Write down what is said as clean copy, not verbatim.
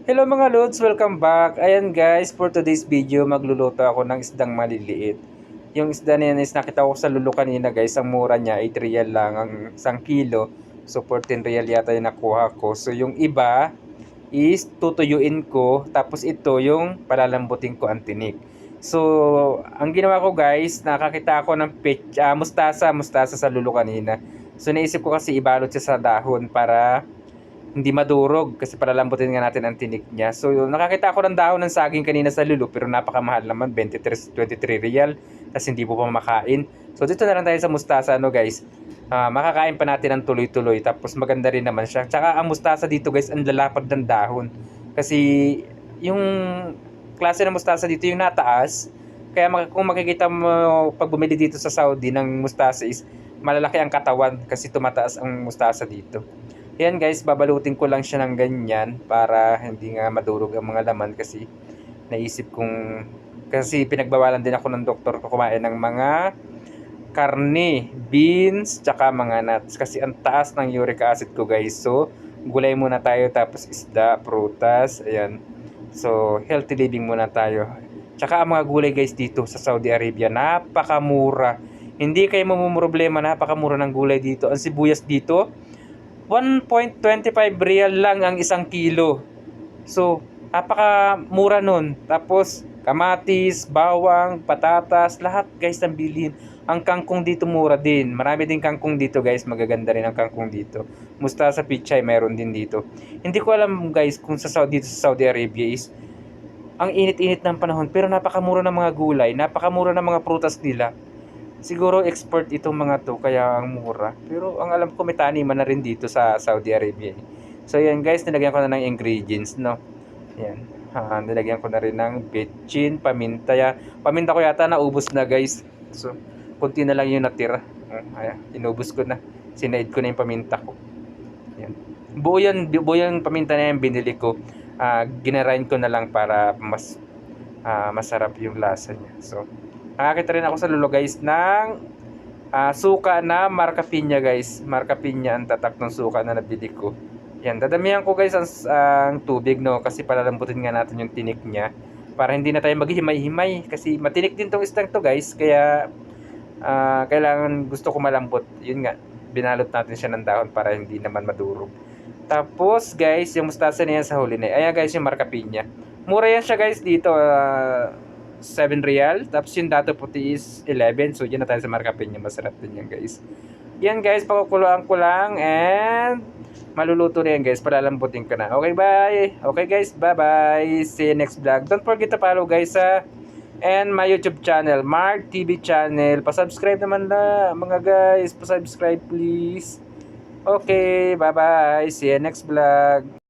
Hello mga lods, welcome back. Ayan guys, for today's video, magluluto ako ng isdang maliliit. Yung isda na yan is nakita ko sa lulo kanina guys, ang mura niya 8 real lang ang 1 kilo. So 14 real yata yung nakuha ko. So yung iba is tutuyuin ko, tapos ito yung palalambutin ko ang tinik. So ang ginawa ko guys, nakakita ako ng mustasa sa lulo kanina. So naisip ko kasi ibalot siya sa dahon para hindi madurog kasi palalambutin nga natin ang tinik niya. So, nakakita ako ng dahon ng saging kanina sa lulo pero napakamahal naman, 23 real. Tapos hindi po pa makain. So, dito na lang tayo sa mustasa, no guys. Makakain pa natin ng tuloy-tuloy. Tapos maganda rin naman siya. Tsaka ang mustasa dito guys, ang lalapad ng dahon. Kasi yung klase ng mustasa dito yung nataas. Kaya kung makikita mo pag bumili dito sa Saudi ng mustasa is malalaki ang katawan kasi tumataas ang mustasa dito. Yan guys, babalutin ko lang siya ng ganyan para hindi nga madurog ang mga laman kasi naisip kong kasi pinagbawalan din ako ng doktor ko kumain ng mga karne, beans, tsaka mga nuts kasi ang taas ng uric acid ko guys. So, gulay muna tayo tapos isda, prutas, ayan. So, healthy living muna tayo. Tsaka ang mga gulay guys dito sa Saudi Arabia, napakamura. Hindi kayo mamumroblema, napakamura ng gulay dito. Ang sibuyas dito, 1.25 real lang ang 1 kilo. So, napakamura nun. Tapos, kamatis, bawang, patatas, lahat guys ng bilhin. Ang kangkong dito mura din. Marami din kangkong dito guys. Magaganda rin ang kangkong dito. Mustasa pichay meron din dito. Hindi ko alam guys kung dito sa Saudi Arabia is ang init-init ng panahon. Pero napakamura ng mga gulay. Napakamura ng mga prutas nila. Siguro export itong mga to kaya ang mura. Pero ang alam ko may taniman na rin dito sa Saudi Arabia. So yan guys, nilagyan ko na ng ingredients, no. Yan. Nilagyan ko na rin ng betchin, paminta. Paminta ko yata naubos na guys. So konti na lang yung natira. Ayan, inubos ko na. Sinaid ko na yung paminta ko. Yan. Buo yung paminta na yan binili ko. Ginarain ko na lang para mas masarap yung lasa niya. So nakakita rin ako sa lulo guys ng suka na marka pinya guys. Marka pinya ang tatak ng suka na nabili ko. Yan, dadamihan ko guys ang tubig, no, kasi palalambutin nga natin yung tinik niya para hindi na tayo maghihimay-himay kasi matinik din tong isdang to guys. Kaya kailangan gusto ko malambot. Yun nga, binalot natin siya ng dahon para hindi naman madurog. Tapos guys, yung mustasa na yan sa huli na. Ayan guys, yung marka pinya. Mura yan siya guys dito. 7 real. Tapos yung dato puti is 11. So, yan na tayo sa marka pinya. Masarap din yan guys. Yan guys, pakukuluan ko lang. And maluluto na yan guys. Palalambutin ko na. Okay, bye. Okay guys, bye-bye. See you next vlog. Don't forget to follow guys and my YouTube channel, Mark TV channel. Pasubscribe naman na mga guys. Pasubscribe please. Okay, bye-bye. See you next vlog.